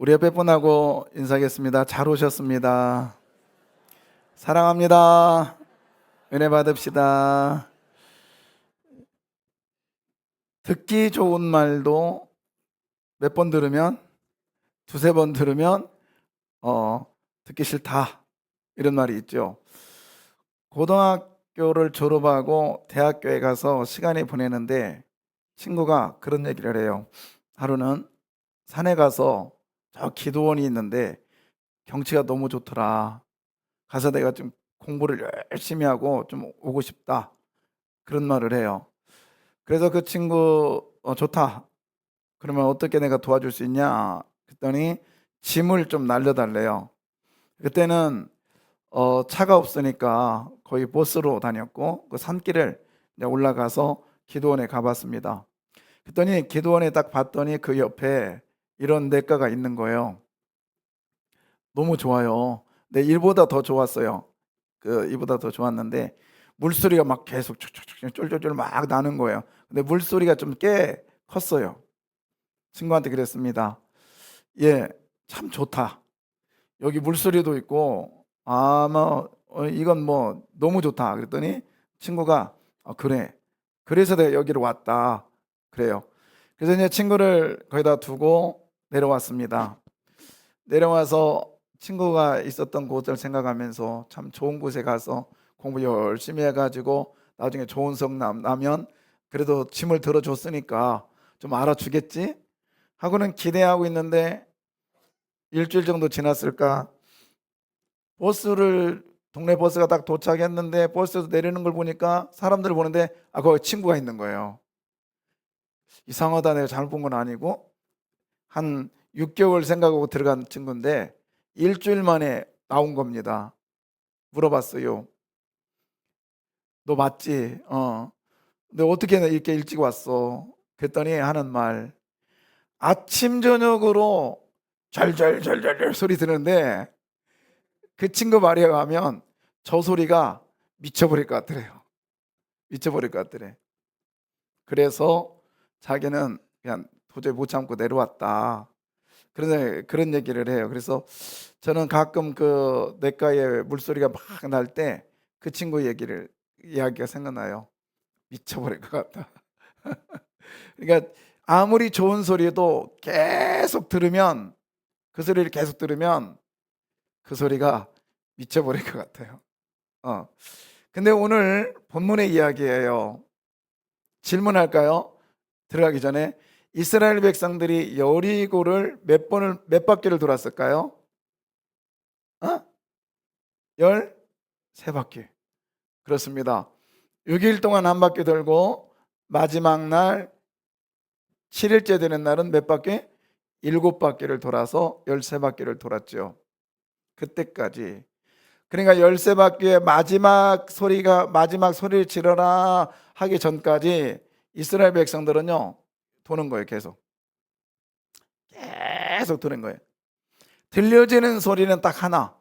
우리 옆에 분하고 인사하겠습니다. 잘 오셨습니다. 사랑합니다. 은혜 받읍시다. 듣기 좋은 말도 몇 번 들으면, 두세 번 들으면 듣기 싫다, 이런 말이 있죠. 고등학교를 졸업하고 대학교에 가서 시간이 보내는데 친구가 그런 얘기를 해요. 하루는 산에 가서 저 기도원이 있는데 경치가 너무 좋더라. 가서 내가 좀 공부를 열심히 하고 좀 오고 싶다, 그런 말을 해요. 그래서 그 친구 좋다, 그러면 어떻게 내가 도와줄 수 있냐 그랬더니 짐을 좀 날려달래요. 그때는 차가 없으니까 거의 버스로 다녔고, 그 산길을 이제 올라가서 기도원에 가봤습니다. 그랬더니 기도원에 딱 봤더니 그 옆에 이런 냇가가 있는 거예요. 너무 좋아요. 근데 일보다 더 좋았어요. 이보다 더 좋았는데 물소리가 막 계속 쫄쫄쫄 막 나는 거예요. 근데 물소리가 좀 꽤 컸어요. 친구한테 그랬습니다. 예, 참 좋다. 여기 물소리도 있고 아마 이건 뭐 너무 좋다. 그랬더니 친구가 그래. 그래서 내가 여기로 왔다, 그래요. 그래서 이제 친구를 거기다 두고 내려왔습니다. 내려와서 친구가 있었던 곳을 생각하면서 참 좋은 곳에 가서 공부 열심히 해가지고 나중에 좋은 성남 나면 그래도 짐을 들어줬으니까 좀 알아주겠지 하고는 기대하고 있는데, 일주일 정도 지났을까, 동네 버스가 딱 도착했는데 버스에서 내리는 걸 보니까 사람들 보는데 거기 친구가 있는 거예요. 이상하다, 내가 잘못 본 건 아니고. 한 6개월 생각하고 들어간 친구인데 일주일 만에 나온 겁니다. 물어봤어요. 너 맞지? 근데 어떻게 이렇게 일찍 왔어? 그랬더니 하는 말, 아침 저녁으로 절절절절 소리 드는데 그 친구 말에 의하면 저 소리가 미쳐버릴 것 같더래요. 미쳐버릴 것 같더래. 그래서 자기는 그냥 도저히 못 참고 내려왔다, 그런 얘기를 해요. 그래서 저는 가끔 그 냇가에 물소리가 막 날 때 그 친구 이야기가 생각나요. 미쳐버릴 것 같다. 그러니까 아무리 좋은 소리도 계속 들으면, 그 소리를 계속 들으면 그 소리가 미쳐버릴 것 같아요. 근데 오늘 본문의 이야기예요. 질문할까요? 들어가기 전에 이스라엘 백성들이 여리고를 몇 바퀴를 돌았을까요? 13바퀴. 그렇습니다. 6일 동안 한 바퀴 돌고 마지막 날 7일째 되는 날은 몇 바퀴? 7바퀴를 돌아서 13바퀴를 돌았죠. 그때까지. 그러니까 13바퀴의 마지막 소리를 지르라 하기 전까지 이스라엘 백성들은요 도는 거예요. 계속 도는 거예요. 들려지는 소리는 딱 하나,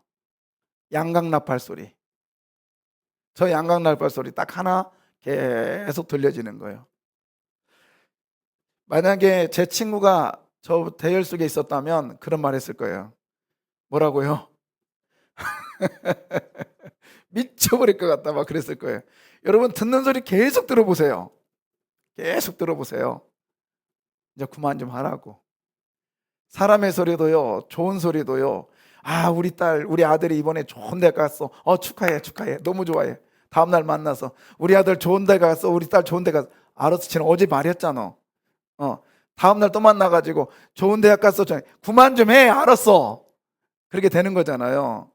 양강나팔 소리. 저 양강나팔 소리 딱 하나 계속 들려지는 거예요. 만약에 제 친구가 저 대열 속에 있었다면 그런 말 했을 거예요. 뭐라고요? 미쳐버릴 것 같다, 막 그랬을 거예요. 여러분, 듣는 소리 계속 들어보세요. 계속 들어보세요. 이제 그만 좀 하라고. 사람의 소리도요, 좋은 소리도요. 우리 아들이 이번에 좋은 데 갔어. 축하해, 축하해. 너무 좋아해. 다음날 만나서 우리 아들 좋은 데 갔어. 우리 딸 좋은 데 갔어. 알았어, 지금 어제 말했잖아. 다음날 또 만나가지고 좋은 대학 갔어. 그만 좀 해. 알았어. 그렇게 되는 거잖아요.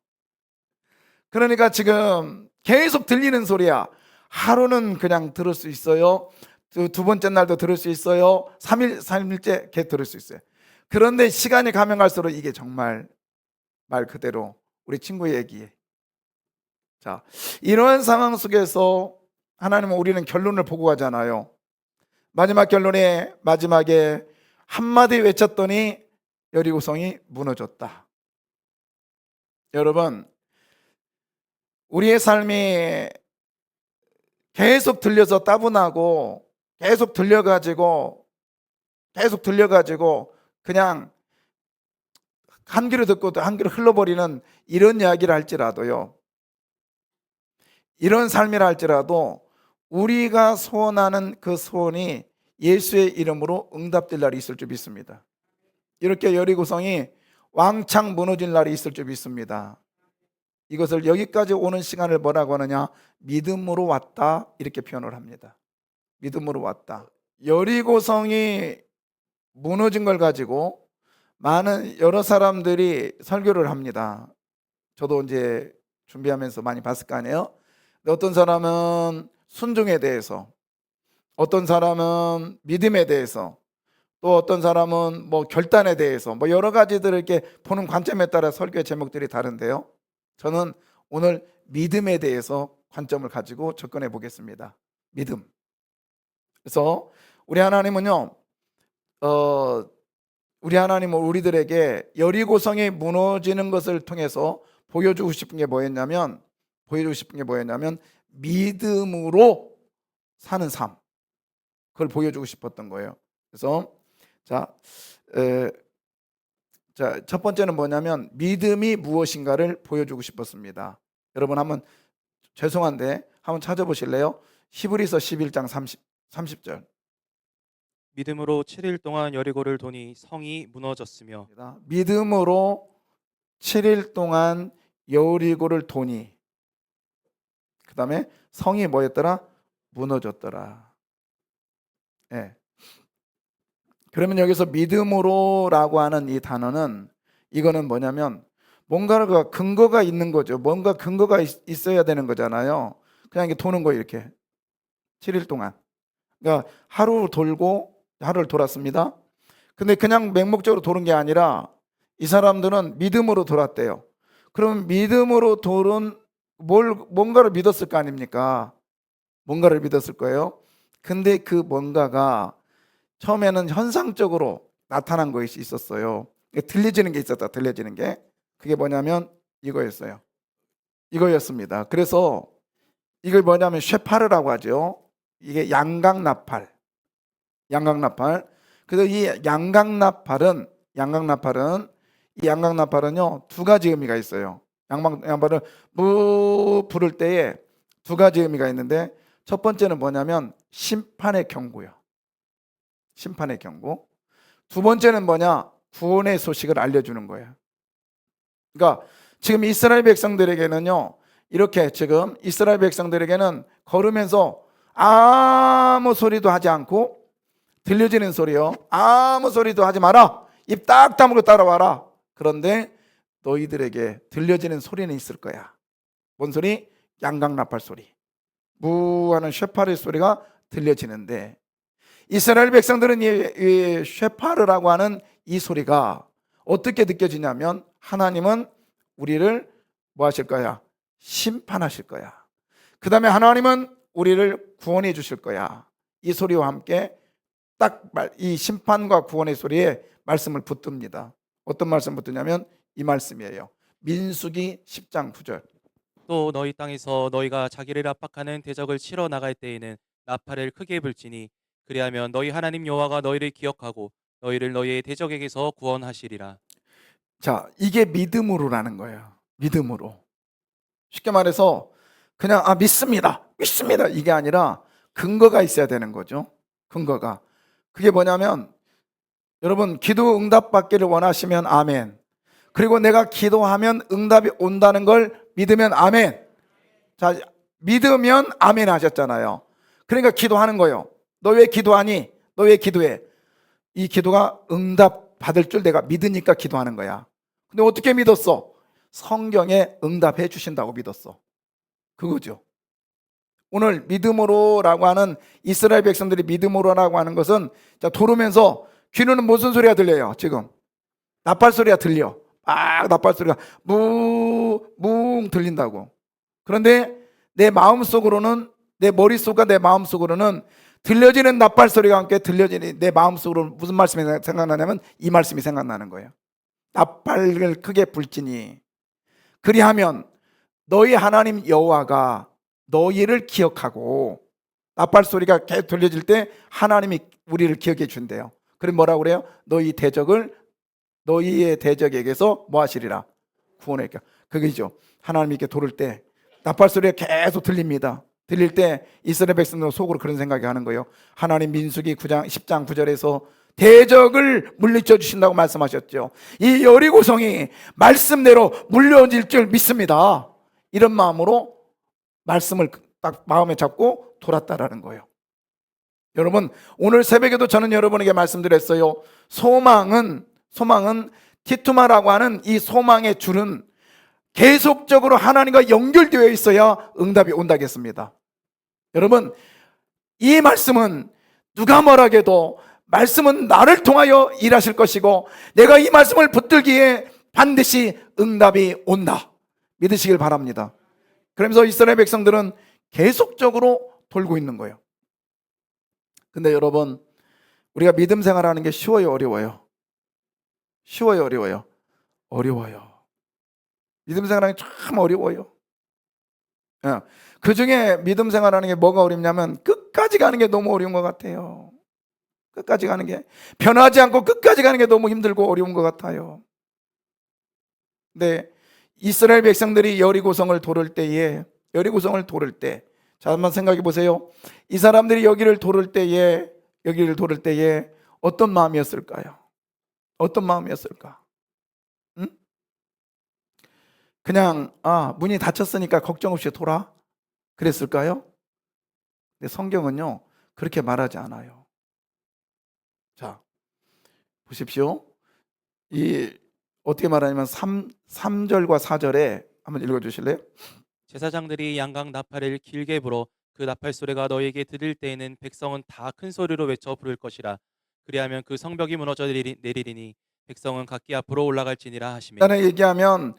그러니까 지금 계속 들리는 소리야. 하루는 그냥 들을 수 있어요. 두 번째 날도 들을 수 있어요. 3일째 계속 들을 수 있어요. 그런데 시간이 가면 갈수록 이게 정말 말 그대로 우리 친구의 얘기에. 자, 이러한 상황 속에서 하나님은 우리는 결론을 보고 가잖아요. 마지막 결론에 마지막에 한마디 외쳤더니 여리고성이 무너졌다. 여러분, 우리의 삶이 계속 들려서 따분하고 계속 들려가지고 그냥 한 귀로 듣고 또 한 귀로 흘러버리는 이런 이야기를 할지라도요, 이런 삶이라 할지라도 우리가 소원하는 그 소원이 예수의 이름으로 응답될 날이 있을 줄 믿습니다. 이렇게 여리고성이 왕창 무너질 날이 있을 줄 믿습니다. 이것을 여기까지 오는 시간을 뭐라고 하느냐, 믿음으로 왔다, 이렇게 표현을 합니다. 믿음으로 왔다. 여리고성이 무너진 걸 가지고 많은 여러 사람들이 설교를 합니다. 저도 이제 준비하면서 많이 봤을 거 아니에요. 근데 어떤 사람은 순종에 대해서, 어떤 사람은 믿음에 대해서, 또 어떤 사람은 뭐 결단에 대해서, 뭐 여러 가지들을 이렇게 보는 관점에 따라 설교의 제목들이 다른데요, 저는 오늘 믿음에 대해서 관점을 가지고 접근해 보겠습니다. 믿음. 그래서 우리 하나님은요, 우리 하나님은 우리들에게 여리고성이 무너지는 것을 통해서 보여주고 싶은 게 뭐였냐면 믿음으로 사는 삶, 그걸 보여주고 싶었던 거예요. 그래서 첫 번째는 뭐냐면 믿음이 무엇인가를 보여주고 싶었습니다. 여러분 한번, 죄송한데 한번 찾아보실래요? 히브리서 11장 30절. 믿음으로 7일 동안 여리고를 도니 성이 무너졌으며. 믿음으로 7일 동안 여리고를 도니, 그 다음에 성이 뭐였더라? 무너졌더라. 예. 그러면 여기서 믿음으로라고 하는 이 단어는, 이거는 뭐냐면 뭔가가 근거가 있는 거죠. 뭔가 근거가 있어야 되는 거잖아요. 그냥 이게 도는 거예요, 이렇게 7일 동안. 그러니까 하루를 돌았습니다. 근데 그냥 맹목적으로 도는 게 아니라 이 사람들은 믿음으로 돌았대요. 그럼 믿음으로 돌은 뭔가를 믿었을 거 아닙니까? 뭔가를 믿었을 거예요. 근데 그 뭔가가 처음에는 현상적으로 나타난 것이 있었어요. 들려지는 게 있었다. 들려지는 게. 그게 뭐냐면 이거였습니다. 그래서 이걸 뭐냐면 쉐파르라고 하죠. 이게 양강나팔. 그래서 이 양강나팔은요, 두 가지 의미가 있어요. 양강나팔을 부를 때에 두 가지 의미가 있는데, 첫 번째는 뭐냐면 심판의 경고요. 심판의 경고. 두 번째는 뭐냐? 구원의 소식을 알려주는 거예요. 그러니까 지금 이스라엘 백성들에게는요, 이렇게 지금 이스라엘 백성들에게는 걸으면서 아무 소리도 하지 않고, 들려지는 소리요, 아무 소리도 하지 마라, 입 딱 다물고 따라와라. 그런데 너희들에게 들려지는 소리는 있을 거야. 뭔 소리? 양강나팔 소리, 무하는 쉐파르의 소리가 들려지는데, 이스라엘 백성들은 이 쉐파르라고 하는 이 소리가 어떻게 느껴지냐면, 하나님은 우리를 뭐 하실 거야? 심판하실 거야. 그 다음에 하나님은 우리를 구원해 주실 거야. 이 소리와 함께 딱 이 심판과 구원의 소리에 말씀을 붙듭니다. 어떤 말씀 붙드냐면 이 말씀이에요. 민수기 10장 9절. 또 너희 땅에서 너희가 자기를 압박하는 대적을 치러 나갈 때에는 나팔을 크게 불지니 그리하면 너희 하나님 여호와가 너희를 기억하고 너희를 너희의 대적에게서 구원하시리라. 자, 이게 믿음으로라는 거예요. 믿음으로. 쉽게 말해서 그냥 믿습니다 이게 아니라 근거가 있어야 되는 거죠. 근거가. 그게 뭐냐면, 여러분 기도 응답 받기를 원하시면 아멘. 그리고 내가 기도하면 응답이 온다는 걸 믿으면 아멘. 자, 믿으면 아멘 하셨잖아요. 그러니까 기도하는 거예요. 너 왜 기도하니? 너 왜 기도해? 이 기도가 응답 받을 줄 내가 믿으니까 기도하는 거야. 근데 어떻게 믿었어? 성경에 응답해 주신다고 믿었어. 그거죠. 오늘 믿음으로라고 하는, 이스라엘 백성들이 믿음으로라고 하는 것은, 자, 돌으면서 귀로는 무슨 소리가 들려요? 지금 나팔 소리가 들려. 나팔 소리가 뭉 들린다고. 그런데 내 마음속으로는, 내 머릿속과 내 마음속으로는 들려지는 나팔 소리가 함께 들려지니 내 마음속으로 무슨 말씀이 생각나냐면 이 말씀이 생각나는 거예요. 나팔을 크게 불지니 그리하면 너희 하나님 여호와가 너희를 기억하고, 나팔 소리가 계속 들려질 때 하나님이 우리를 기억해 준대요. 그럼 뭐라고 그래요? 너희 대적을 너희의 대적에게서 뭐 하시리라? 구원할까? 그게죠. 하나님이 이렇게 돌을 때 나팔 소리가 계속 들립니다. 들릴 때 이스라엘 백성들은 속으로 그런 생각이 하는 거예요. 하나님 민수기 9장 10장 9절에서 대적을 물리쳐 주신다고 말씀하셨죠. 이 여리고성이 말씀대로 물려질 줄 믿습니다. 이런 마음으로 말씀을 딱 마음에 잡고 돌았다라는 거예요. 여러분, 오늘 새벽에도 저는 여러분에게 말씀드렸어요. 소망은 티투마라고 하는 이 소망의 줄은 계속적으로 하나님과 연결되어 있어야 응답이 온다겠습니다. 여러분, 이 말씀은 누가 뭐라해도 말씀은 나를 통하여 일하실 것이고 내가 이 말씀을 붙들기에 반드시 응답이 온다. 믿으시길 바랍니다. 그러면서 이스라엘 백성들은 계속적으로 돌고 있는 거예요. 근데 여러분, 우리가 믿음 생활하는 게 쉬워요, 어려워요? 쉬워요, 어려워요? 어려워요. 믿음 생활하는 게 참 어려워요. 그 중에 믿음 생활하는 게 뭐가 어렵냐면 끝까지 가는 게 너무 어려운 것 같아요. 끝까지 가는 게, 변하지 않고 끝까지 가는 게 너무 힘들고 어려운 것 같아요. 근데 이스라엘 백성들이 여리고성을 돌을 때, 자, 한번 생각해 보세요. 이 사람들이 여기를 돌을 때에 어떤 마음이었을까요? 어떤 마음이었을까? 응? 그냥 문이 닫혔으니까 걱정 없이 돌아? 그랬을까요? 근데 성경은요 그렇게 말하지 않아요. 자, 보십시오. 이 어떻게 말하냐면 3절과 4절에 한번 읽어주실래요? 제사장들이 양각 나팔을 길게 불어 그 나팔 소리가 너에게 들릴 때에는 백성은 다 큰 소리로 외쳐 부를 것이라. 그리하면 그 성벽이 무너져 내리리니 백성은 각기 앞으로 올라갈지니라 하시매. 일단은 얘기하면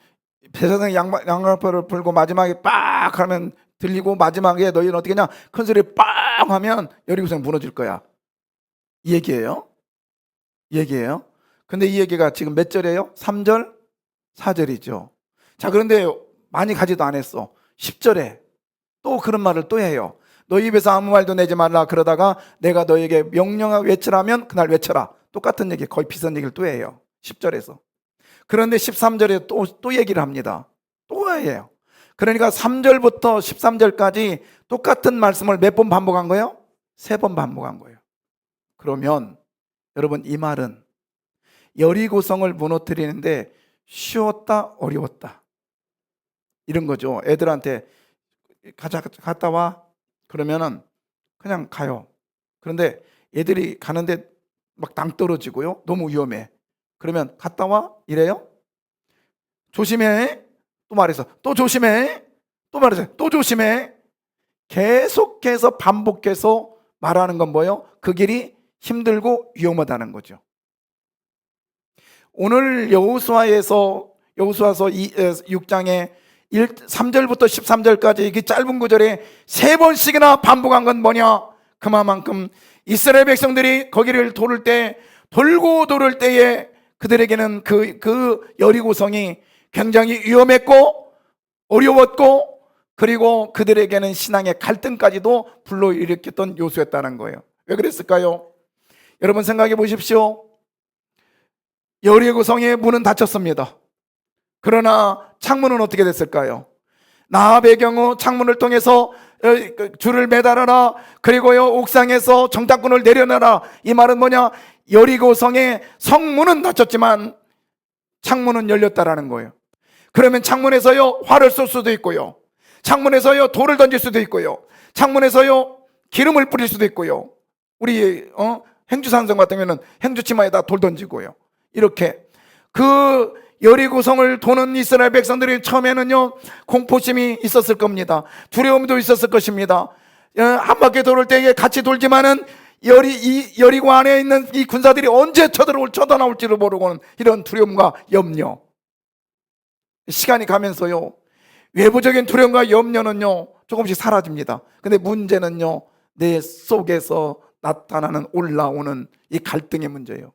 제사장이 양나팔을 불고 마지막에 빡 하면 들리고 마지막에 너희는 어떻게 하냐, 큰 소리 빡 하면 여리고성 무너질 거야. 이 얘기예요. 근데 이 얘기가 지금 몇 절이에요? 3절? 4절이죠. 자, 그런데 많이 가지도 않았어. 10절에 또 그런 말을 또 해요. 너희 입에서 아무 말도 내지 말라. 그러다가 내가 너에게 명령하고 외치라면 그날 외쳐라. 똑같은 얘기, 거의 비슷한 얘기를 또 해요. 10절에서. 그런데 13절에 또 얘기를 합니다. 또 해요. 그러니까 3절부터 13절까지 똑같은 말씀을 몇 번 반복한 거예요? 3번 반복한 거예요. 그러면 여러분, 이 말은 여리고성을 무너뜨리는데 쉬웠다, 어려웠다, 이런 거죠. 애들한테 갔다 와 그러면은 그냥 가요. 그런데 애들이 가는데 막 낭떠러지고요, 너무 위험해. 그러면 갔다 와 이래요? 조심해. 또 말해서 또 조심해. 또 말해서 또 조심해. 계속해서 반복해서 말하는 건 뭐예요? 그 길이 힘들고 위험하다는 거죠. 오늘 여호수아서 6장에 3절부터 13절까지 이 짧은 구절에 3번씩이나 반복한 건 뭐냐? 그만큼 이스라엘 백성들이 거기를 돌을 때에 그들에게는 그 여리고성이 굉장히 위험했고 어려웠고, 그리고 그들에게는 신앙의 갈등까지도 불러일으켰던 요소였다는 거예요. 왜 그랬을까요? 여러분 생각해 보십시오. 여리고성의 문은 닫혔습니다. 그러나 창문은 어떻게 됐을까요? 나합의 경우 창문을 통해서 줄을 매달아라, 그리고요 옥상에서 정탐꾼을 내려놔라. 이 말은 뭐냐? 여리고성의 성문은 닫혔지만 창문은 열렸다라는 거예요. 그러면 창문에서요 활을 쏠 수도 있고요, 창문에서요 돌을 던질 수도 있고요, 창문에서요 기름을 뿌릴 수도 있고요, 우리 행주산성 같은 경우는 행주치마에다 돌 던지고요. 이렇게 그 여리고성을 도는 이스라엘 백성들이 처음에는요 공포심이 있었을 겁니다. 두려움도 있었을 것입니다. 한 바퀴 돌을 때에 같이 돌지만은 여리고 안에 있는 이 군사들이 언제 쳐들어나올지를 모르고는 이런 두려움과 염려. 시간이 가면서요 외부적인 두려움과 염려는요 조금씩 사라집니다. 근데 문제는요 내 속에서 나타나는 올라오는 이 갈등의 문제예요.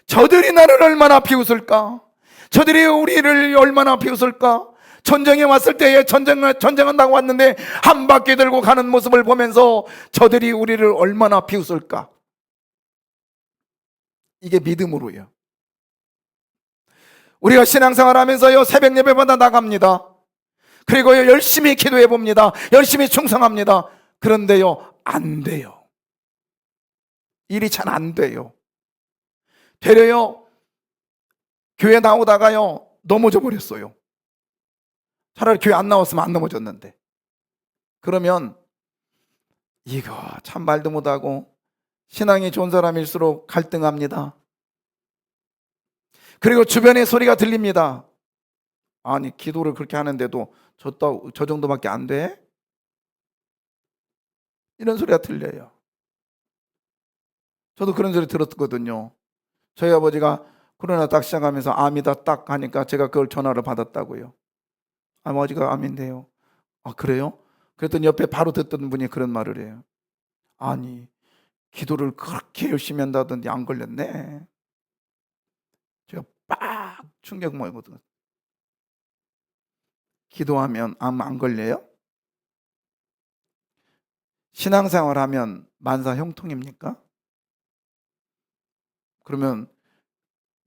저들이 나를 얼마나 비웃을까? 저들이 우리를 얼마나 비웃을까? 전쟁에 왔을 때에 전쟁한다고 왔는데 한 바퀴 들고 가는 모습을 보면서 저들이 우리를 얼마나 비웃을까? 이게 믿음으로요. 우리가 신앙생활 하면서요, 새벽 예배마다 나갑니다. 그리고요, 열심히 기도해 봅니다. 열심히 충성합니다. 그런데요, 안 돼요. 일이 잘 안 돼요. 되려요, 교회 나오다가요, 넘어져 버렸어요. 차라리 교회 안 나왔으면 안 넘어졌는데. 그러면 이거 참 말도 못하고 신앙이 좋은 사람일수록 갈등합니다. 그리고 주변에 소리가 들립니다. 아니, 기도를 그렇게 하는데도 저 정도밖에 안 돼? 이런 소리가 들려요. 저도 그런 소리 들었거든요. 저희 아버지가 코로나 딱 시작하면서 암이다 딱 하니까 제가 그걸 전화를 받았다고요. 아버지가 암인데요. 아, 그래요? 그랬더니 옆에 바로 듣던 분이 그런 말을 해요. 아니, 기도를 그렇게 열심히 한다던데 안 걸렸네. 제가 빡 충격 먹거든요. 기도하면 암 안 걸려요? 신앙생활 하면 만사 형통입니까? 그러면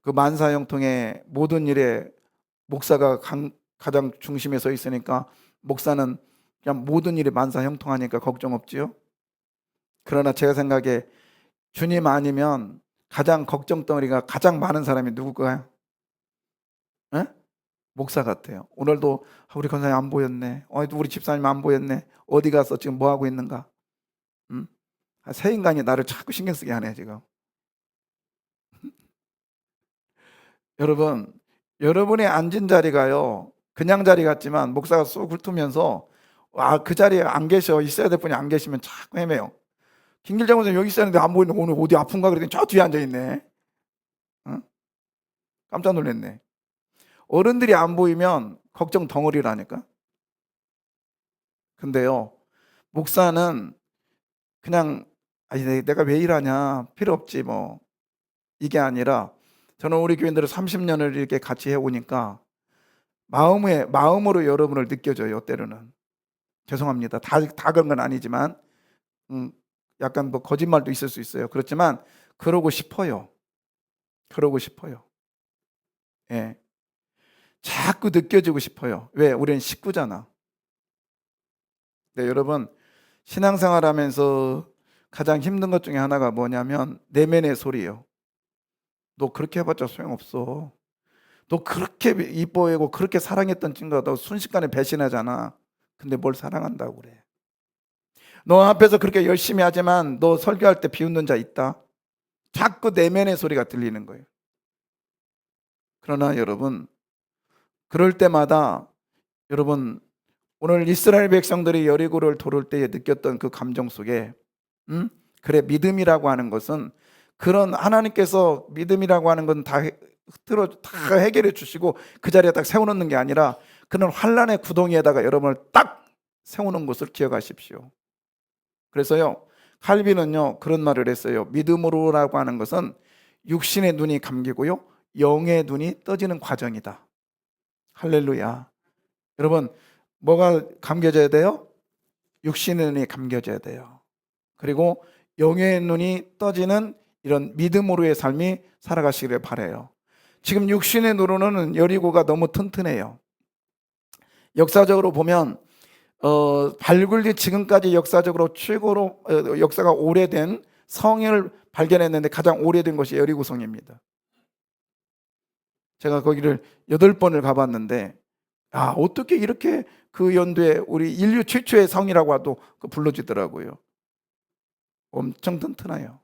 그 만사 형통의 모든 일에 목사가 가장 중심에 서 있으니까 목사는 그냥 모든 일이 만사 형통하니까 걱정 없지요? 그러나 제가 생각에 주님 아니면 가장 걱정덩어리가 가장 많은 사람이 누굴까요? 에? 목사 같아요. 오늘도 우리 권사님 안 보였네. 우리 집사님 안 보였네. 어디 가서 지금 뭐 하고 있는가? 새 인간이 나를 자꾸 신경 쓰게 하네 지금. 여러분, 여러분의 앉은 자리가요, 그냥 자리 같지만 목사가 쏙 훑으면서 그 자리에 안 계셔, 있어야 될 분이 안 계시면 자꾸 헤매요. 김길장 선생님 여기 있었는데 안 보이는데 오늘 어디 아픈가 그랬더니 저 뒤에 앉아있네. 깜짝 놀랐네. 어른들이 안 보이면 걱정 덩어리라니까. 근데요, 목사는 그냥 아니 내가 왜 일하냐, 필요 없지 뭐, 이게 아니라 저는 우리 교인들을 30년을 이렇게 같이 해오니까 마음으로 여러분을 느껴져요. 때로는 죄송합니다. 다 그런 건 아니지만 약간 뭐 거짓말도 있을 수 있어요. 그렇지만 그러고 싶어요. 그러고 싶어요. 예, 자꾸 느껴지고 싶어요. 왜? 우리는 식구잖아. 네, 여러분, 신앙생활하면서 가장 힘든 것 중에 하나가 뭐냐면 내면의 소리예요. 너 그렇게 해봤자 소용없어. 너 그렇게 이뻐하고 그렇게 사랑했던 친구가 너 순식간에 배신하잖아. 근데 뭘 사랑한다고 그래. 너 앞에서 그렇게 열심히 하지만 너 설교할 때 비웃는 자 있다. 자꾸 내면의 소리가 들리는 거예요. 그러나 여러분, 그럴 때마다 여러분, 오늘 이스라엘 백성들이 여리고를 돌을 때에 느꼈던 그 감정 속에 그래, 믿음이라고 하는 것은, 그런 하나님께서 믿음이라고 하는 건 다 해결해 주시고 그 자리에 딱 세워놓는 게 아니라 그런 환난의 구덩이에다가 여러분을 딱 세우는 것을 기억하십시오. 그래서요, 칼빈은요 그런 말을 했어요. 믿음으로라고 하는 것은 육신의 눈이 감기고요, 영의 눈이 떠지는 과정이다. 할렐루야. 여러분, 뭐가 감겨져야 돼요? 육신의 눈이 감겨져야 돼요. 그리고 영의 눈이 떠지는 이런 믿음으로의 삶이 살아가시기를 바라요. 지금 육신의 눈으로는 여리고가 너무 튼튼해요. 역사적으로 보면 발굴 지금까지 역사적으로 최고로 역사가 오래된 성을 발견했는데 가장 오래된 것이 여리고 성입니다. 제가 거기를 8번을 가봤는데 어떻게 이렇게 그 연도에 우리 인류 최초의 성이라고 해도 불러지더라고요. 엄청 튼튼해요.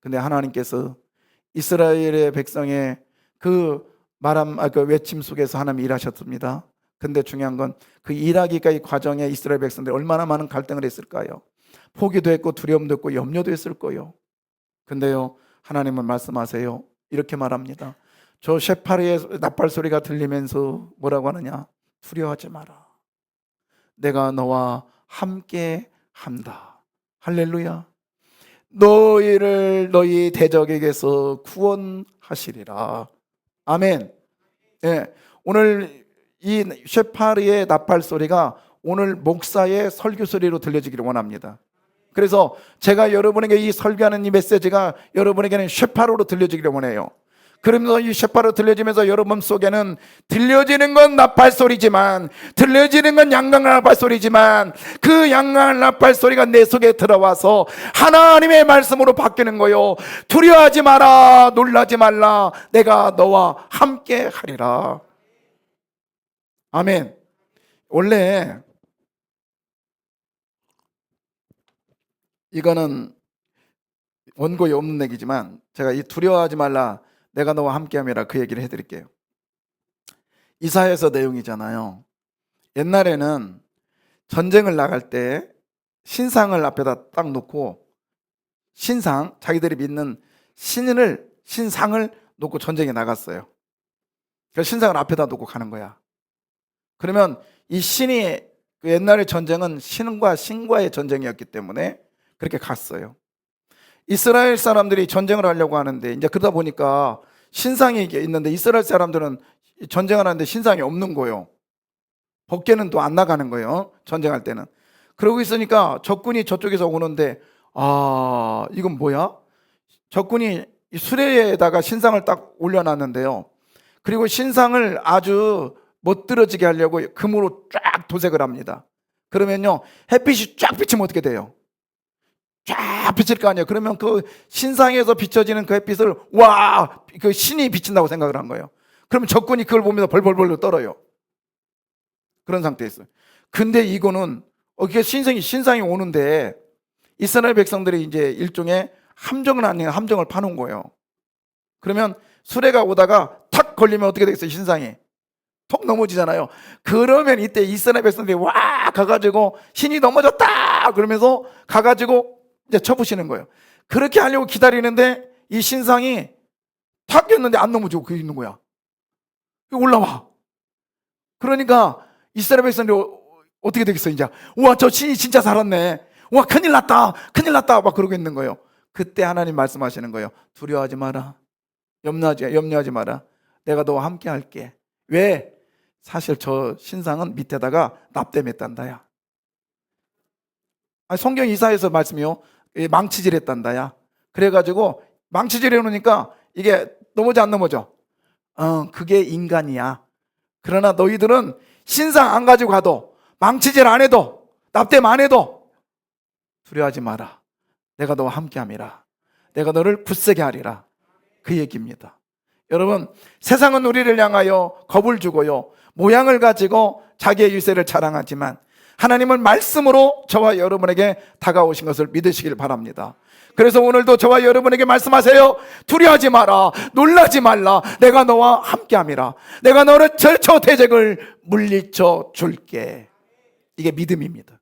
근데 하나님께서 이스라엘의 백성의 그 외침 속에서 하나님 일하셨습니다. 근데 중요한 건 그 일하기까지 과정에 이스라엘 백성들이 얼마나 많은 갈등을 했을까요? 포기도 했고 두려움도 했고 염려도 했을 거예요. 근데요, 하나님은 말씀하세요. 이렇게 말합니다. 저 셰파르의 나팔 소리가 들리면서 뭐라고 하느냐? 두려워하지 마라. 내가 너와 함께 한다. 할렐루야. 너희를 너희 대적에게서 구원하시리라. 아멘. 예, 오늘 이 셰파르의 나팔 소리가 오늘 목사의 설교 소리로 들려지기를 원합니다. 그래서 제가 여러분에게 이 설교하는 이 메시지가 여러분에게는 셰파르로 들려지기를 원해요. 그러면서 이 쇠파로 들려지면서 여러분 속에는 들려지는 건 나팔 소리지만, 들려지는 건 양강할 나팔 소리지만, 그 양강할 나팔 소리가 내 속에 들어와서 하나님의 말씀으로 바뀌는 거요. 두려워하지 마라, 놀라지 말라, 내가 너와 함께 하리라. 아멘. 원래 이거는 원고에 없는 얘기지만 제가 이 두려워하지 말라, 내가 너와 함께함이라 그 얘기를 해드릴게요. 이사야서 내용이잖아요. 옛날에는 전쟁을 나갈 때 신상을 앞에다 딱 놓고, 신상, 자기들이 믿는 신상을 놓고 전쟁에 나갔어요. 그 신상을 앞에다 놓고 가는 거야. 그러면 이 신이, 그 옛날의 전쟁은 신과 신과의 전쟁이었기 때문에 그렇게 갔어요. 이스라엘 사람들이 전쟁을 하려고 하는데, 이제 그러다 보니까 신상이 있는데 이스라엘 사람들은 전쟁을 하는데 신상이 없는 거예요. 법궤는 또 안 나가는 거예요, 전쟁할 때는. 그러고 있으니까 적군이 저쪽에서 오는데, 아, 이건 뭐야? 적군이 수레에다가 신상을 딱 올려놨는데요. 그리고 신상을 아주 멋들어지게 하려고 금으로 쫙 도색을 합니다. 그러면요, 햇빛이 쫙 비치면 어떻게 돼요? 쫙 비칠 거 아니에요. 그러면 그 신상에서 비춰지는 그 햇빛을, 와, 그 신이 비친다고 생각을 한 거예요. 그러면 적군이 그걸 보면서 벌벌벌 떨어요. 그런 상태에 있어요. 근데 이거는 이게 신상이 오는데 이스라엘 백성들이 이제 일종의 함정은 아닌 함정을 파놓은 거예요. 그러면 수레가 오다가 탁 걸리면 어떻게 되겠어요? 신상이 톡 넘어지잖아요. 그러면 이때 이스라엘 백성들이 와 가가지고 신이 넘어졌다 그러면서 가가지고 이제 쳐부시는 거예요. 그렇게 하려고 기다리는데 이 신상이 탁 꼈는데 안 넘어지고 그 있는 거야. 올라와. 그러니까 이스라엘 백성들이 어떻게 되겠어? 이제 우와, 저 신이 진짜 살았네, 우와, 큰일 났다 막 그러고 있는 거예요. 그때 하나님 말씀하시는 거예요. 두려워하지 마라, 염려하지 마라, 내가 너와 함께 할게. 왜? 사실 저 신상은 밑에다가 납땜했단다야. 성경 이사야서 말씀이요, 망치질했단다야. 그래가지고 망치질 해놓으니까 이게 넘어져 안 넘어져? 그게 인간이야. 그러나 너희들은 신상 안 가지고 가도, 망치질 안 해도, 납땜 안 해도 두려워하지 마라, 내가 너와 함께함이라, 내가 너를 굳세게 하리라, 그 얘기입니다. 여러분, 세상은 우리를 향하여 겁을 주고요, 모양을 가지고 자기의 유세를 자랑하지만 하나님은 말씀으로 저와 여러분에게 다가오신 것을 믿으시길 바랍니다. 그래서 오늘도 저와 여러분에게 말씀하세요. 두려워하지 마라, 놀라지 말라, 내가 너와 함께함이라, 내가 너를 절초대적을 물리쳐 줄게. 이게 믿음입니다.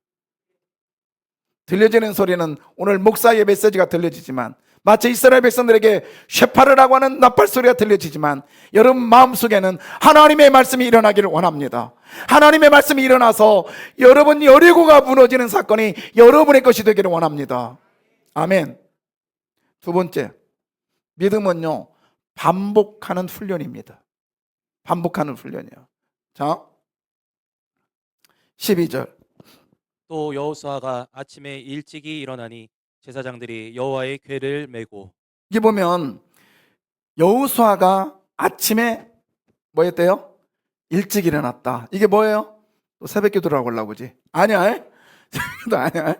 들려지는 소리는 오늘 목사의 메시지가 들려지지만, 마치 이스라엘 백성들에게 쇠파르라고 하는 나팔 소리가 들려지지만, 여러분 마음속에는 하나님의 말씀이 일어나기를 원합니다. 하나님의 말씀이 일어나서 여러분 여리고가 무너지는 사건이 여러분의 것이 되기를 원합니다. 아멘. 두 번째, 믿음은요, 반복하는 훈련입니다. 반복하는 훈련이에요. 자, 12절. 또 여호수아가 아침에 일찍이 일어나니 제사장들이 여호와의 궤를 메고. 이게 보면 여호수아가 아침에 뭐 했대요? 일찍 일어났다. 이게 뭐예요? 또 새벽 기도를 하고 올라고 보지? 아니야. 새벽기도 아니야.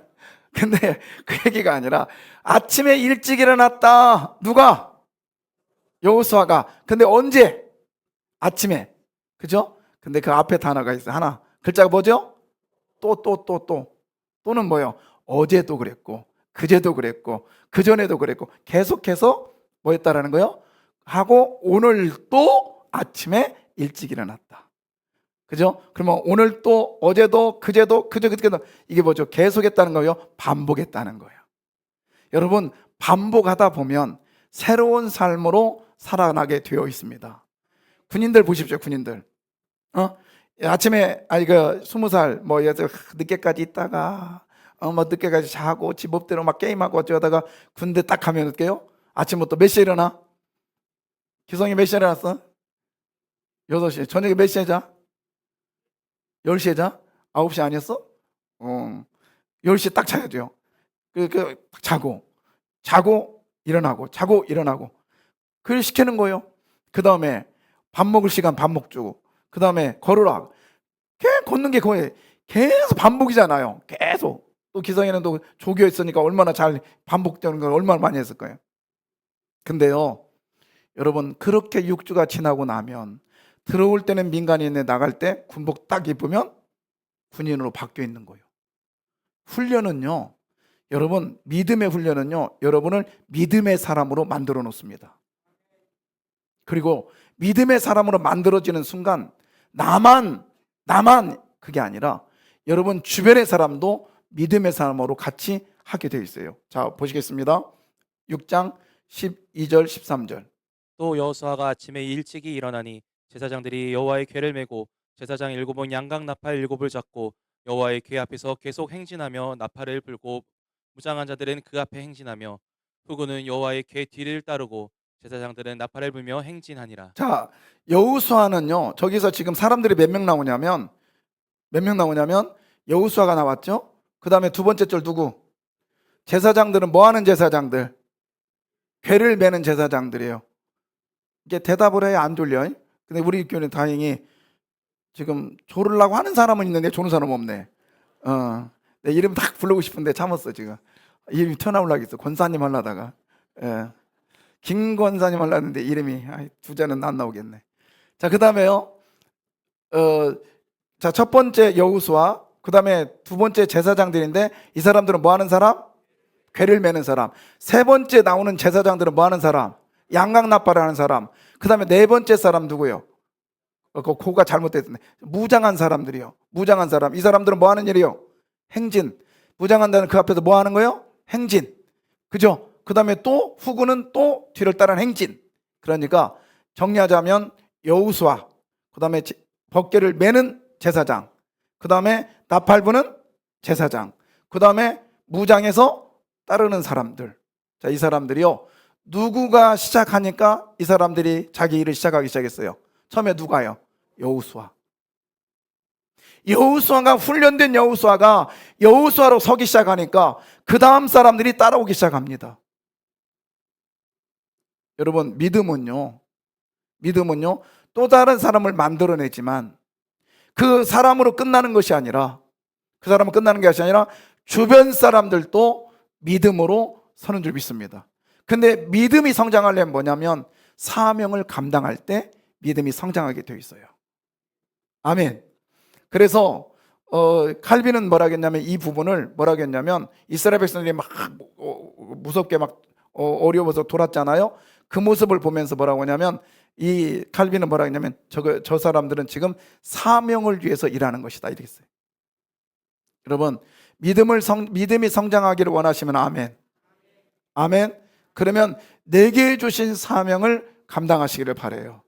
근데 그 얘기가 아니라 아침에 일찍 일어났다. 누가? 여호수아가. 근데 언제? 아침에. 그죠? 근데 그 앞에 단어가 있어요. 하나. 글자가 뭐죠? 또는 뭐예요? 어제도 그랬고, 그제도 그랬고, 그전에도 그랬고, 계속해서 뭐 했다라는 거예요? 하고 오늘 또 아침에 일찍 일어났다. 그죠? 그러면 오늘 또 어제도 그제도 그제도 이게 뭐죠? 계속했다는 거예요? 반복했다는 거예요. 여러분, 반복하다 보면 새로운 삶으로 살아나게 되어 있습니다. 군인들 보십시오. 군인들 아침에 20살 뭐 늦게까지 있다가 뭐 늦게까지 자고 집업대로 막 게임하고 어쩌다가 군대 딱 가면 어때요? 아침부터 몇 시에 일어나? 기성이 몇 시에 일어났어? 6시. 저녁에 몇 시에 자? 10시에 자? 9시 아니었어? 10시에 딱 자야죠. 자고 일어나고 자고 일어나고 그걸 시키는 거예요. 그 다음에 밥 먹을 시간 밥 먹주고, 그 다음에 걸으라. 걷는 게 거의 계속 반복이잖아요. 계속. 또 기성에는 또 조교 있으니까 얼마나 잘 반복되는 걸 얼마나 많이 했을 거예요. 근데요, 여러분, 그렇게 6주가 지나고 나면 들어올 때는 민간인에 나갈 때 군복 딱 입으면 군인으로 바뀌어 있는 거예요. 훈련은요, 여러분, 믿음의 훈련은요, 여러분을 믿음의 사람으로 만들어 놓습니다. 그리고 믿음의 사람으로 만들어지는 순간 나만 그게 아니라 여러분 주변의 사람도 믿음의 사람으로 같이 하게 되어 있어요. 자, 보시겠습니다. 6장 12절 13절. 또 여호수아가 아침에 일찍이 일어나니 제사장들이 여호와의 궤를 메고 제사장 7은 양각 나팔 7을 잡고 여호와의 궤 앞에서 계속 행진하며 나팔을 불고 무장한 자들은 그 앞에 행진하며 후군은 여호와의 궤 뒤를 따르고 제사장들은 나팔을 불며 행진하니라. 자, 여호수아는요, 저기서 지금 사람들이 몇 명 나오냐면 여호수아가 나왔죠. 그 다음에 두 번째 절 누구? 제사장들은 뭐 하는 제사장들? 궤를 메는 제사장들이에요. 이게 대답을 해야 안 졸려. 근데 우리 교회는 다행히 지금 졸으려고 하는 사람은 있는데 조는 사람은 없네. 내 이름 딱 부르고 싶은데 참았어 지금. 이름이 튀어나오려고 했어. 권사님 하려다가. 예. 김 권사님 하려는데 이름이 두 자는 안 나오겠네. 자, 그 다음에요. 자, 첫 번째 여호수아, 그 다음에 두 번째 제사장들인데 이 사람들은 뭐 하는 사람? 궤를 메는 사람. 세 번째 나오는 제사장들은 뭐 하는 사람? 양각 나팔을 하는 사람. 그 다음에 네 번째 사람 누구요? 고가 잘못됐네. 무장한 사람들이요. 무장한 사람. 이 사람들은 뭐 하는 일이요? 행진. 무장한다는 그 앞에서 뭐 하는 거요? 행진. 그죠? 그 다음에 또 후군은 또 뒤를 따른 행진. 그러니까 정리하자면 여호수아, 그 다음에 법궤를 메는 제사장, 그 다음에 나팔 부는 제사장, 그 다음에 무장해서 따르는 사람들. 자, 이 사람들이요, 누구가 시작하니까 이 사람들이 자기 일을 시작하기 시작했어요. 처음에 누가요? 여호수아. 여호수아가 훈련된 여호수아로 서기 시작하니까 그 다음 사람들이 따라오기 시작합니다. 여러분, 믿음은요 또 다른 사람을 만들어내지만 그 사람으로 끝나는 것이 아니라, 주변 사람들도 믿음으로 서는 줄 믿습니다. 근데 믿음이 성장하려면 뭐냐면 사명을 감당할 때 믿음이 성장하게 되어 있어요. 아멘. 그래서 칼빈은 이 부분을 이스라엘 백성들이 막 무섭게 막 어려워서 돌았잖아요. 그 모습을 보면서 뭐라고 하냐면, 이 칼빈은 저 사람들은 지금 사명을 위해서 일하는 것이다 이렇게 했어요. 여러분, 믿음이 성장하기를 원하시면 아멘. 아멘. 그러면 내게 주신 사명을 감당하시기를 바라요.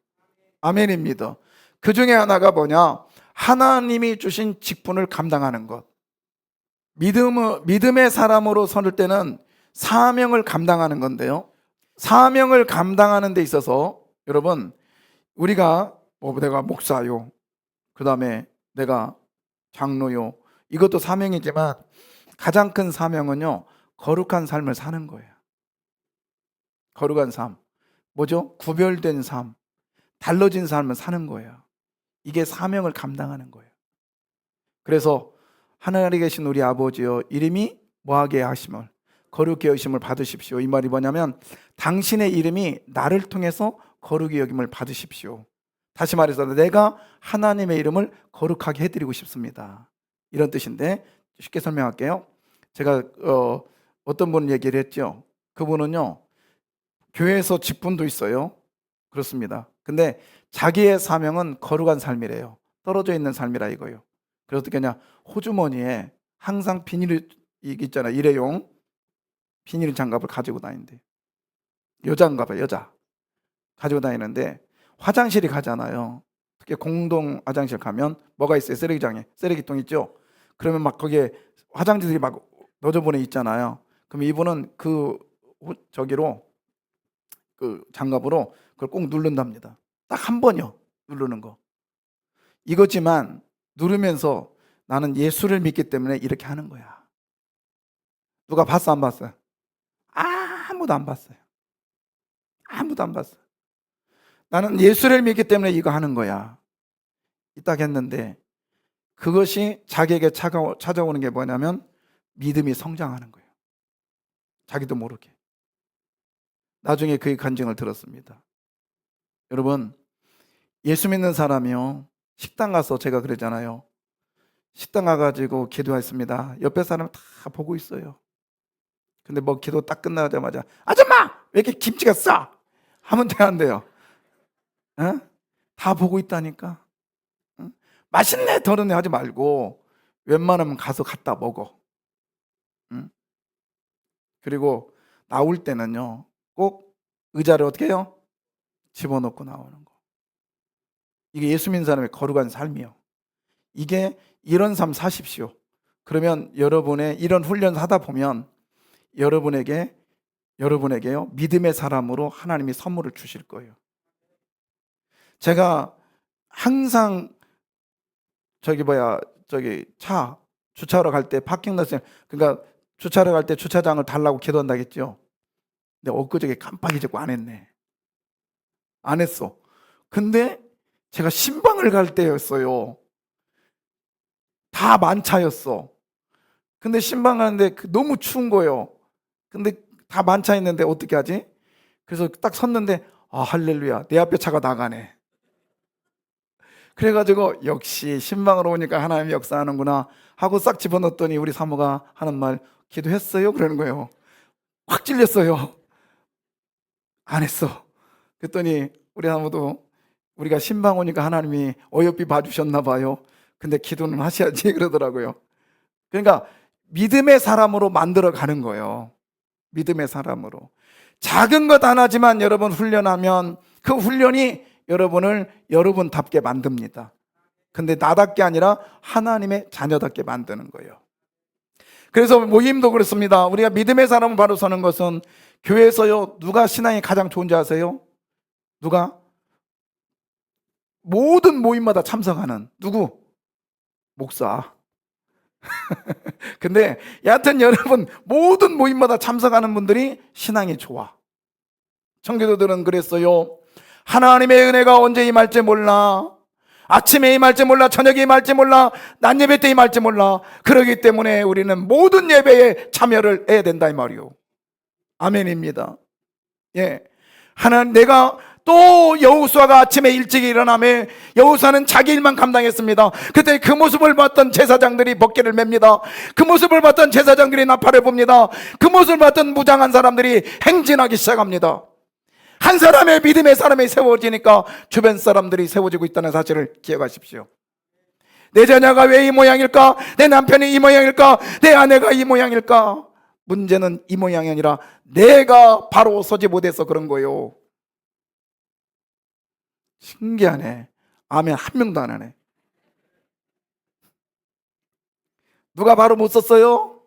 아멘입니다. 그 중에 하나가 뭐냐? 하나님이 주신 직분을 감당하는 것. 믿음의 사람으로 설 때는 사명을 감당하는 건데요. 사명을 감당하는 데 있어서 여러분, 우리가 내가 목사요, 그 다음에 내가 장로요, 이것도 사명이지만 가장 큰 사명은요, 거룩한 삶을 사는 거예요. 거룩한 삶. 뭐죠? 구별된 삶, 달라진 삶을 사는 거예요. 이게 사명을 감당하는 거예요. 그래서 하늘에 계신 우리 아버지여, 이름이 뭐하게 하심을, 거룩히 여기심을 받으십시오. 이 말이 뭐냐면 당신의 이름이 나를 통해서 거룩히 여김을 받으십시오. 다시 말해서 내가 하나님의 이름을 거룩하게 해드리고 싶습니다. 이런 뜻인데, 쉽게 설명할게요. 제가 어떤 분 얘기를 했죠. 그분은요, 교회에서 직분도 있어요. 그렇습니다. 근데 자기의 사명은 거룩한 삶이래요. 떨어져 있는 삶이라 이거예요. 그래서 어떻게 하냐, 호주머니에 항상 비닐 있잖아, 일회용 비닐 장갑을 가지고 다닌대. 여자인가 봐요. 여자 가지고 다니는데 화장실이 가잖아요. 특히 공동 화장실 가면 뭐가 있어요? 쓰레기장에 쓰레기통 있죠. 그러면 막 거기에 화장지들이 막 너저분해 있잖아요. 그럼 이분은 저기로 그 장갑으로 그걸 꼭 누른답니다. 딱 한 번이요, 누르는 거. 이거지만 누르면서 나는 예수를 믿기 때문에 이렇게 하는 거야. 누가 봤어, 안 봤어요? 아무도 안 봤어요. 아무도 안 봤어요. 나는 예수를 믿기 때문에 이거 하는 거야. 딱 했는데 그것이 자기에게 찾아오는 게 뭐냐면 믿음이 성장하는 거예요. 자기도 모르게. 나중에 그의 간증을 들었습니다. 여러분, 예수 믿는 사람이요, 식당 가서 제가 그러잖아요. 식당 가가지고 기도했습니다. 옆에 사람 다 보고 있어요. 근데 뭐 기도 딱 끝나자마자 아줌마! 왜 이렇게 김치가 싸? 하면 안 돼요. 어? 다 보고 있다니까. 어? 맛있네 더러네 하지 말고 웬만하면 가서 갖다 먹어. 응? 그리고 나올 때는요, 꼭 의자를 어떻게 해요? 집어넣고 나오는 거. 이게 예수 믿는 사람의 거룩한 삶이요. 이게 이런 삶 사십시오. 그러면 여러분의 이런 훈련 하다 보면 여러분에게요, 믿음의 사람으로 하나님이 선물을 주실 거예요. 제가 항상 차 주차하러 갈 때 파킹라스, 그러니까 주차하러 갈 때 주차장을 달라고 기도한다겠죠. 근데 엊그저께 깜빡이 잊고 안 했네. 안 했어. 근데 제가 신방을 갈 때였어요. 다 만차였어. 근데 신방 가는데 너무 추운 거예요. 근데 다 만차있는데 어떻게 하지? 그래서 딱 섰는데 할렐루야, 내 앞에 차가 나가네. 그래가지고 역시 신방으로 오니까 하나님이 역사하는구나 하고 싹 집어넣었더니 우리 사모가 하는 말, 기도했어요? 그러는 거예요. 확 찔렸어요. 안 했어. 그랬더니 우리 사모도 우리가 신방 오니까 하나님이 어여삐 봐주셨나 봐요. 근데 기도는 하셔야지 그러더라고요. 그러니까 믿음의 사람으로 만들어 가는 거예요. 믿음의 사람으로. 작은 것 하나지만 여러분 훈련하면 그 훈련이 여러분을 여러분답게 만듭니다. 근데 나답게 아니라 하나님의 자녀답게 만드는 거예요. 그래서 모임도 그렇습니다. 우리가 믿음의 사람을 바로 서는 것은 교회에서요, 누가 신앙이 가장 좋은지 아세요? 누가? 모든 모임마다 참석하는 누구? 목사. 근데 여하튼 여러분, 모든 모임마다 참석하는 분들이 신앙이 좋아. 청교도들은 그랬어요. 하나님의 은혜가 언제 임할지 몰라. 아침에 임할지 몰라. 저녁에 임할지 몰라. 낮 예배 때 임할지 몰라. 그렇기 때문에 우리는 모든 예배에 참여를 해야 된다 이 말이요. 아멘입니다. 예. 내가 또 여호수아가 아침에 일찍 일어나며 여호수아는 자기 일만 감당했습니다. 그때 그 모습을 봤던 제사장들이 벗개를 맵니다. 그 모습을 봤던 제사장들이 나팔을 봅니다. 그 모습을 봤던 무장한 사람들이 행진하기 시작합니다. 한 사람의 믿음의 사람이 세워지니까 주변 사람들이 세워지고 있다는 사실을 기억하십시오. 내 자녀가 왜 이 모양일까? 내 남편이 이 모양일까? 내 아내가 이 모양일까? 문제는 이 모양이 아니라 내가 바로 서지 못해서 그런 거예요. 신기하네. 아멘 한 명도 안 하네. 누가 바로 못 섰어요?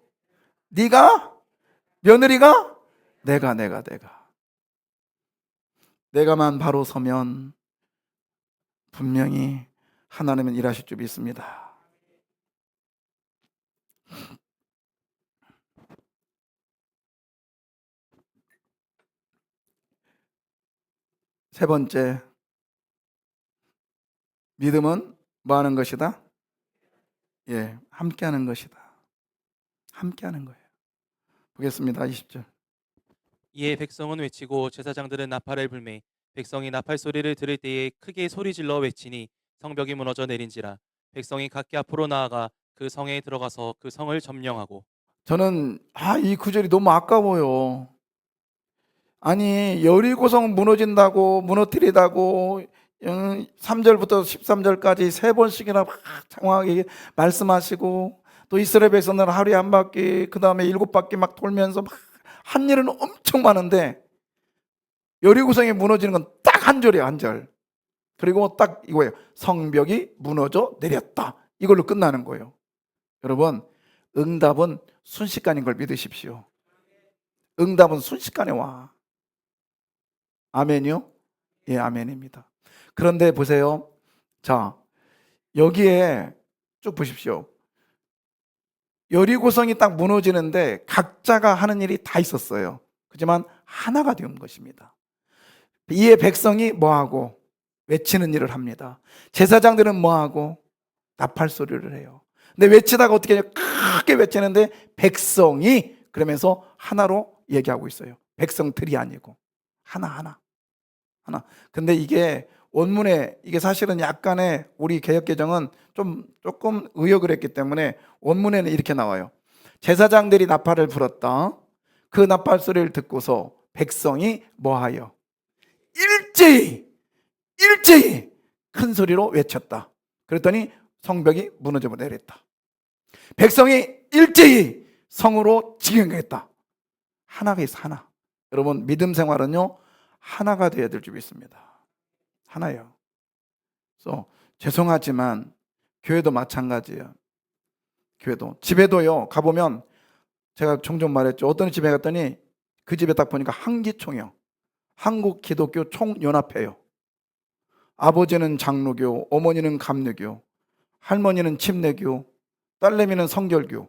네가? 며느리가? 내가만 바로 서면 분명히 하나님은 일하실 줄 믿습니다. 세 번째, 믿음은 뭐 하는 것이다? 예, 함께 하는 것이다. 함께 하는 거예요. 보겠습니다. 20절. 이에 백성은 외치고 제사장들은 나팔을 불매 백성이 나팔 소리를 들을 때에 크게 소리질러 외치니 성벽이 무너져 내린지라. 백성이 각기 앞으로 나아가 그 성에 들어가서 그 성을 점령하고. 저는 이 구절이 너무 아까워요. 아니 여리고성 무너뜨리다고 3절부터 13절까지 세 번씩이나 막 장황하게 말씀하시고, 또 이스라엘 백성들은 하루에 한 바퀴, 그 다음에 7바퀴 막 돌면서 막 한 일은 엄청 많은데 여리고성이 무너지는 건 딱 한 절이에요. 한 절. 그리고 딱 이거예요. 성벽이 무너져 내렸다. 이걸로 끝나는 거예요. 여러분, 응답은 순식간인 걸 믿으십시오. 응답은 순식간에 와. 아멘이요? 예, 아멘입니다. 그런데 보세요. 자, 여기에 쭉 보십시오. 여리고성이 딱 무너지는데 각자가 하는 일이 다 있었어요. 하지만 하나가 된 것입니다. 이에 백성이 뭐하고? 외치는 일을 합니다. 제사장들은 뭐하고? 나팔 소리를 해요. 근데 외치다가 어떻게 해요? 크게 외치는데 백성이 그러면서 하나로 얘기하고 있어요. 백성들이 아니고 하나. 근데 이게 원문에 이게 사실은 약간의 우리 개역개정은 조금 의역을 했기 때문에 원문에는 이렇게 나와요. 제사장들이 나팔을 불었다. 그 나팔 소리를 듣고서 백성이 뭐하여? 일제히 큰 소리로 외쳤다. 그랬더니 성벽이 무너져 내렸다. 백성이 일제히 성으로 직행했다. 하나가 있어, 하나. 여러분, 믿음 생활은요, 하나가 되어야 될 줄 믿습니다. 하나예요. 그래서 죄송하지만 교회도 마찬가지예요. 교회도 집에도요 가보면 제가 종종 말했죠. 어떤 집에 갔더니 그 집에 딱 보니까 한기총이요. 한국 기독교 총연합회요. 아버지는 장로교, 어머니는 감리교, 할머니는 침례교, 딸내미는 성결교.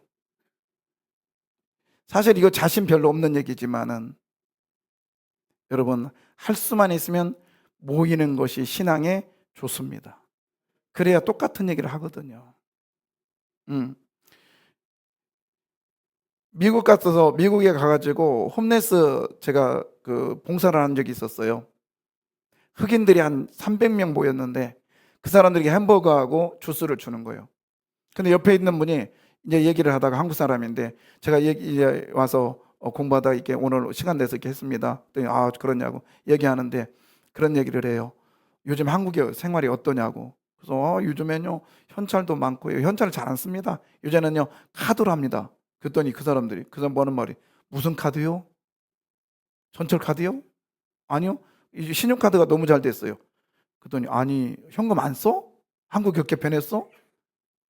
사실 이거 자신 별로 없는 얘기지만은 여러분, 할 수만 있으면 모이는 것이 신앙에 좋습니다. 그래야 똑같은 얘기를 하거든요. 미국 갔어서 미국에 가가지고 홈레스 제가 그 봉사를 한 적이 있었어요. 흑인들이 한 300명 모였는데 그 사람들에게 햄버거하고 주스를 주는 거예요. 근데 옆에 있는 분이 이제 얘기를 하다가 한국 사람인데 제가 이제 와서 공부하다 이렇게 오늘 시간 내서 이렇게 했습니다. 그랬더니 아 그러냐고 얘기하는데 그런 얘기를 해요. 요즘 한국의 생활이 어떠냐고. 그래서 요즘에는요 현찰도 많고요. 현찰을 잘 안 씁니다. 요새는요 카드로 합니다. 그랬더니 그 사람 뭐 하는 말이 무슨 카드요? 전철 카드요? 아니요. 이제 신용카드가 너무 잘 됐어요. 그랬더니 아니 현금 안 써? 한국 그렇게 변했어?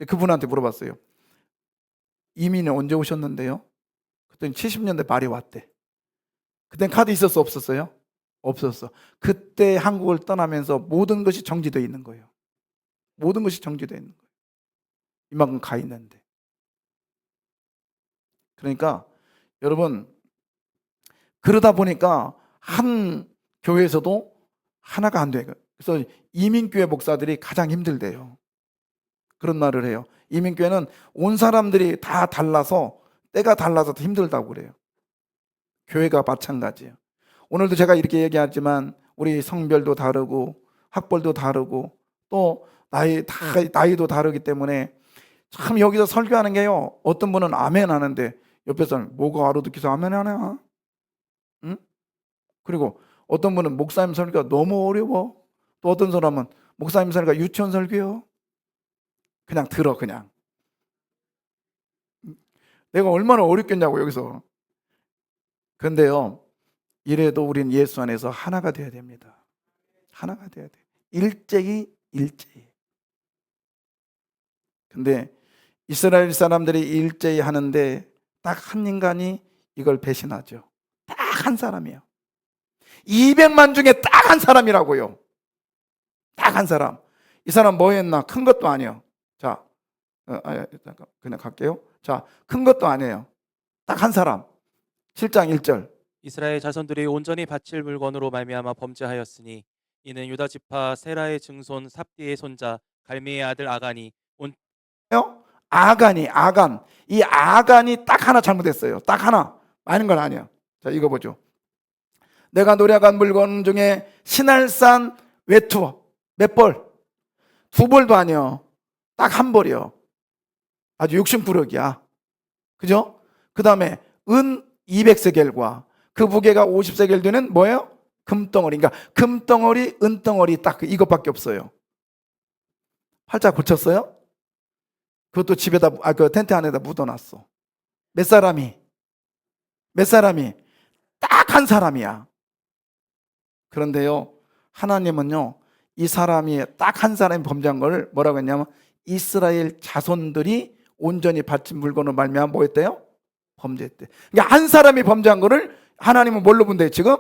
그분한테 물어봤어요. 이민이 언제 오셨는데요? 그랬더니 70년대 말이 왔대. 그땐 카드 있었어 없었어요? 없었어. 그때 한국을 떠나면서 모든 것이 정지되어 있는 거예요. 모든 것이 정지되어 있는 거예요. 이만큼 가 있는데. 그러니까 여러분 그러다 보니까 한 교회에서도 하나가 안 돼요. 그래서 이민교회 목사들이 가장 힘들대요. 그런 말을 해요. 이민교회는 온 사람들이 다 달라서 때가 달라서 더 힘들다고 그래요. 교회가 마찬가지예요. 오늘도 제가 이렇게 얘기하지만 우리 성별도 다르고 학벌도 다르고 또 나이도 다르기 때문에 참 여기서 설교하는 게요. 어떤 분은 아멘 하는데 옆에서는 뭐가 알아듣기서 아멘 하냐? 응? 그리고 어떤 분은 목사님 설교가 너무 어려워. 또 어떤 사람은 목사님 설교가 유치원 설교요. 그냥 들어 그냥. 내가 얼마나 어렵겠냐고 여기서. 근데요. 이래도 우린 예수 안에서 하나가 돼야 됩니다. 하나가 돼야 돼. 일제히. 근데 이스라엘 사람들이 일제히 하는데 딱 한 인간이 이걸 배신하죠. 딱 한 사람이에요. 200만 중에 딱 한 사람이라고요. 딱 한 사람. 이 사람 뭐 했나? 큰 것도 아니에요. 자, 그냥 갈게요. 자, 큰 것도 아니에요. 딱 한 사람. 7장 1절. 이스라엘 자손들이 온전히 바칠 물건으로 말미암아 범죄하였으니 이는 유다 지파 세라의 증손 삽디의 손자 갈미의 아들 아간이 아간. 이 아간이 딱 하나 잘못했어요. 딱 하나. 많은 건 아니에요. 자, 이거 보죠. 내가 노력한 물건 중에 신할산 외투 몇 벌? 2벌도 아니에요. 딱 1벌이요. 아주 욕심부렸이야. 그죠? 그 다음에 은 200세겔과 그 무게가 50세겔 되는 뭐예요? 금덩어리. 그러니까 금덩어리, 은덩어리 딱 이것밖에 없어요. 팔자 고쳤어요? 그것도 집에다 그 텐트 안에다 묻어놨어. 몇 사람이 딱 한 사람이야. 그런데요 하나님은요 이 사람이 딱 한 사람이 범죄한 걸 뭐라고 했냐면 이스라엘 자손들이 온전히 바친 물건으로 말미암아 뭐 했대요? 범죄했대. 그러니까 한 사람이 범죄한 거를 하나님은 뭘로 본대요? 지금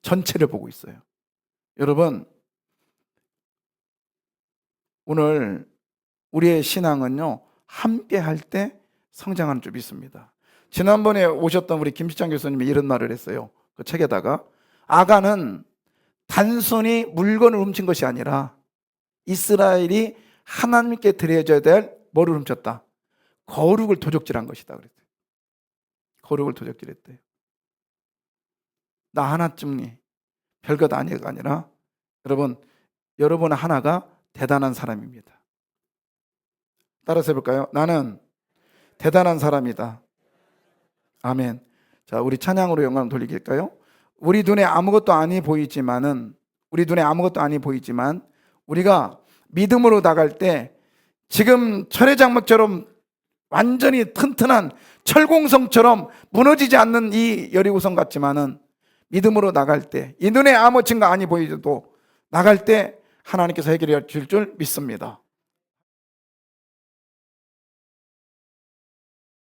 전체를 보고 있어요. 여러분 오늘 우리의 신앙은요 함께 할 때 성장하는 줄 믿습니다. 지난번에 오셨던 우리 김시장 교수님이 이런 말을 했어요. 그 책에다가 아간은 단순히 물건을 훔친 것이 아니라 이스라엘이 하나님께 드려져야 될 뭐를 훔쳤다? 거룩을 도적질한 것이다 그랬어요. 거룩을 도적질했대요. 나 하나쯤이 별것 아니가 아니라 여러분 하나가 대단한 사람입니다. 따라서 해볼까요? 나는 대단한 사람이다. 아멘. 자, 우리 찬양으로 영광 돌리길까요? 우리 눈에 아무것도 아니 보이지만 우리가 믿음으로 나갈 때 지금 철의 장막처럼 완전히 튼튼한 철공성처럼 무너지지 않는 이 여리고성 같지만은 믿음으로 나갈 때, 이 눈에 아무것도 아니 보이도 나갈 때 하나님께서 해결해 줄 줄 믿습니다.